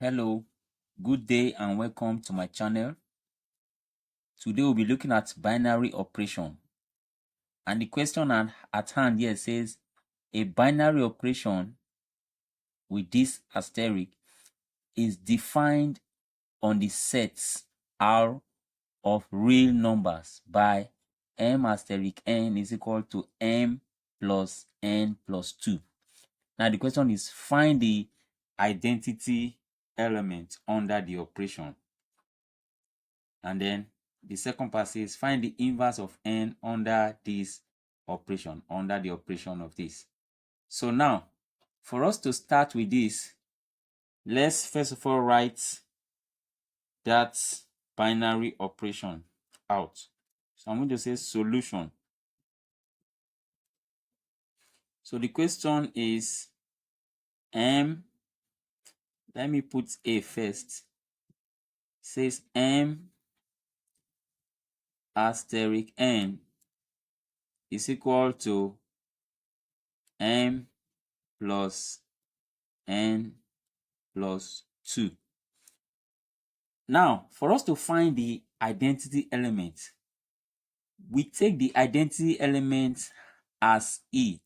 Hello, good day and welcome to my channel. Today we'll be looking at binary operation. And the question at hand here says a binary operation with this asterisk is defined on the sets R of real numbers by m asterisk n is equal to m plus n plus 2. Now the question is find the identity element under the operation. And then the second part says find the inverse of n under this operation, under the operation of this. So now, for us to start with this, let's first of all write that binary operation out. So I'm going to say solution. So the question is m, let me put a first. It says m asterisk n is equal to m plus n plus 2. Now, for us to find the identity element, we take the identity element as E.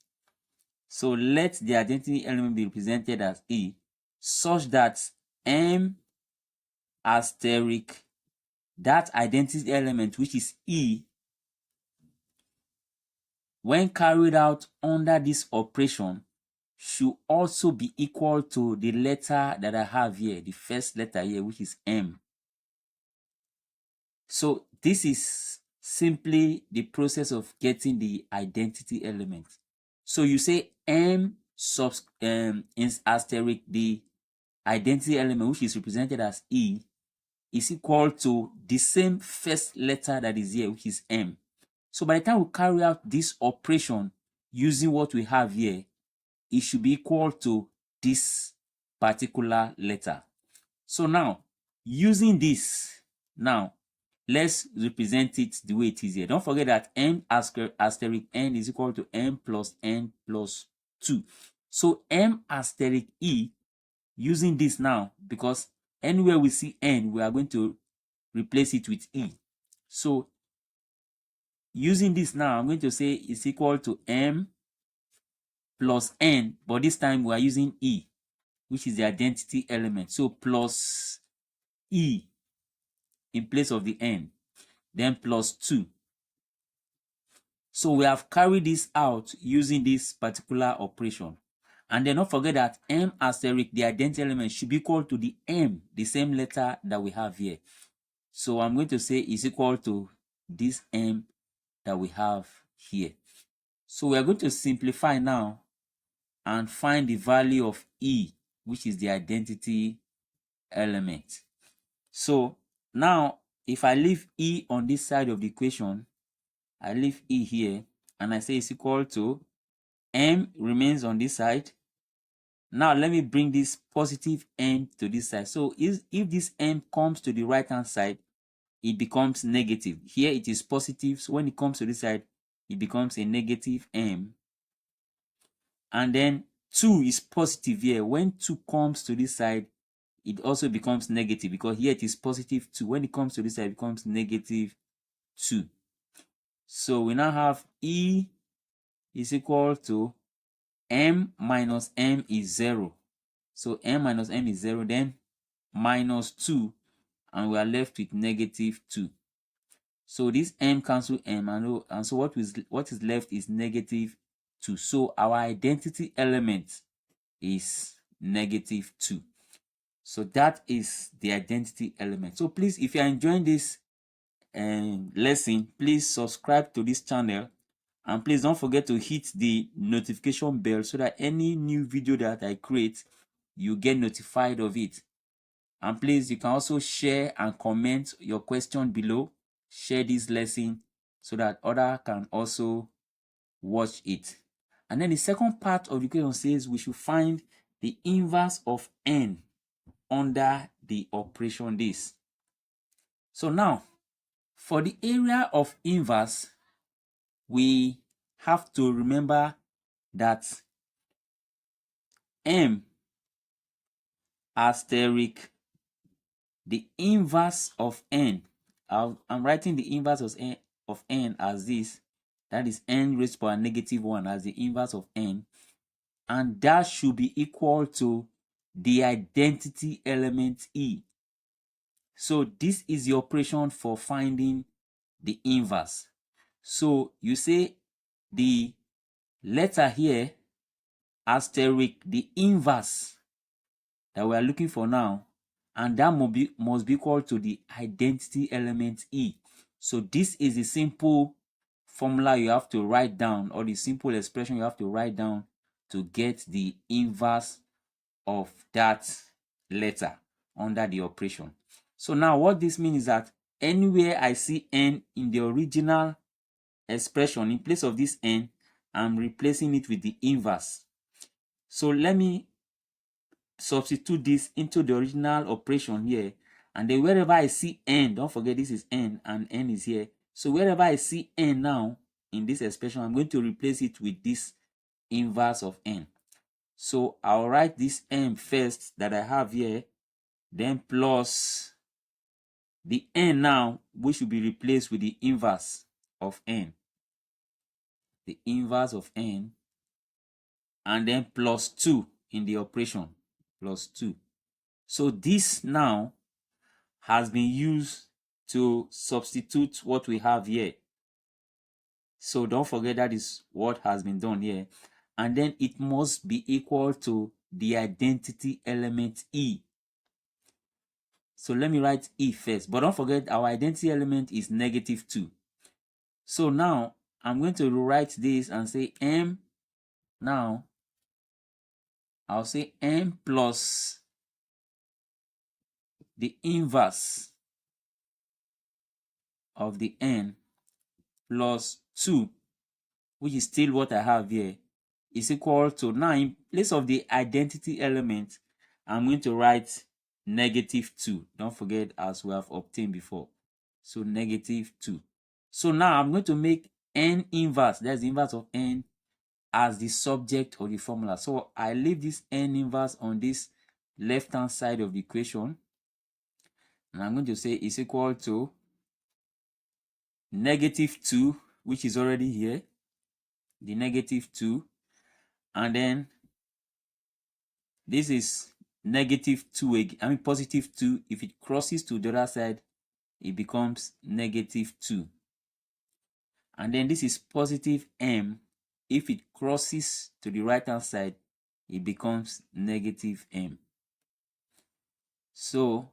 So let the identity element be represented as E such that M asterisk, that identity element which is E, when carried out under this operation, should also be equal to the letter that I have here, the first letter here, which is M. So this is simply the process of getting the identity element. So you say M is asterisk the identity element which is represented as E is equal to the same first letter that is here, which is M. So by the time we carry out this operation using what we have here, it should be equal to this particular letter. So now, using this, now let's represent it the way it is here. Don't forget that m asterisk n is equal to m plus n plus 2. So m asterisk e, using this now, because anywhere we see n, we are going to replace it with e. So using this now, I'm going to say it's equal to m plus n, but this time we are using e, which is the identity element. So plus e in place of the n, then plus 2. So we have carried this out using this particular operation. And then don't forget that m asterisk, the identity element, should be equal to the m, the same letter that we have here. So I'm going to say is equal to this m that we have here. So we are going to simplify now and find the value of e, which is the identity element. So now, if I leave e on this side of the equation, I leave e here, and I say it's equal to m remains on this side. Now let me bring this positive m to this side. So if this m comes to the right hand side, it becomes negative. Here it is positive, so when it comes to this side, it becomes a negative m. And then 2 is positive here. When 2 comes to this side, it also becomes negative, because here it is positive 2. When it comes to this side, it becomes negative 2. So we now have e is equal to m minus m is 0. So m minus m is 0, then minus 2, and we are left with negative 2. So this m cancel m, and so what is left is negative 2. So our identity element is negative 2. So that is the identity element. So please, if you are enjoying this lesson, please subscribe to this channel, and please don't forget to hit the notification bell so that any new video that I create, you get notified of it. And please, you can also share and comment your question below. Share this lesson so that others can also watch it. And then the second part of the equation says we should find the inverse of n under the operation this. So now, for the area of inverse, we have to remember that m asterisk the inverse of n. I'm writing the inverse of n as this. That is n raised to power negative 1 as the inverse of n. And that should be equal to the identity element E. So this is the operation for finding the inverse. So you say the letter here, asterisk the inverse that we are looking for now, and that must be equal to the identity element E. So this is the simple formula you have to write down, or the simple expression you have to write down to get the inverse of that letter under the operation. So now what this means is that anywhere I see n in the original expression, in place of this n, I'm replacing it with the inverse. So let me substitute this into the original operation here, and then wherever I see n, don't forget this is n and n is here. So wherever I see n now in this expression, I'm going to replace it with this inverse of n. So I'll write this m first that I have here, then plus the n now, which will be replaced with the inverse of n. The inverse of n, and then plus 2 in the operation, plus 2. So this now has been used to substitute what we have here. So don't forget that is what has been done here. And then it must be equal to the identity element E. So let me write E first. But don't forget our identity element is negative 2. So now I'm going to rewrite this and say M. Now I'll say M plus the inverse of the n plus 2, which is still what I have here, is equal to, now in place of the identity element, I'm going to write negative 2. Don't forget, as we have obtained before. So negative 2. So now I'm going to make n inverse, that's the inverse of n, as the subject of the formula. So I leave this n inverse on this left hand side of the equation, and I'm going to say is equal to negative 2, which is already here, the negative 2, and then this is negative 2 again, I mean positive 2. If it crosses to the other side, it becomes negative 2. And then this is positive m. If it crosses to the right hand side, it becomes negative m. So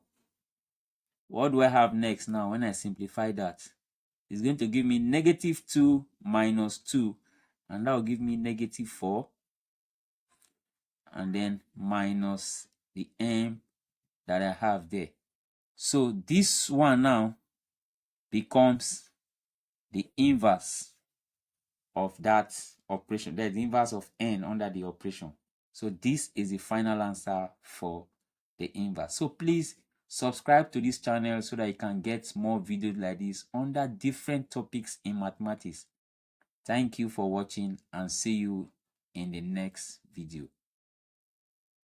what do I have next now when I simplify that? It's going to give me negative 2 minus 2, and that will give me negative 4, and then minus the m that I have there. So this one now becomes the inverse of that operation. That's the inverse of n under the operation. So this is the final answer for the inverse. So please subscribe to this channel so that you can get more videos like this under different topics in mathematics. Thank you for watching, and see you in the next video.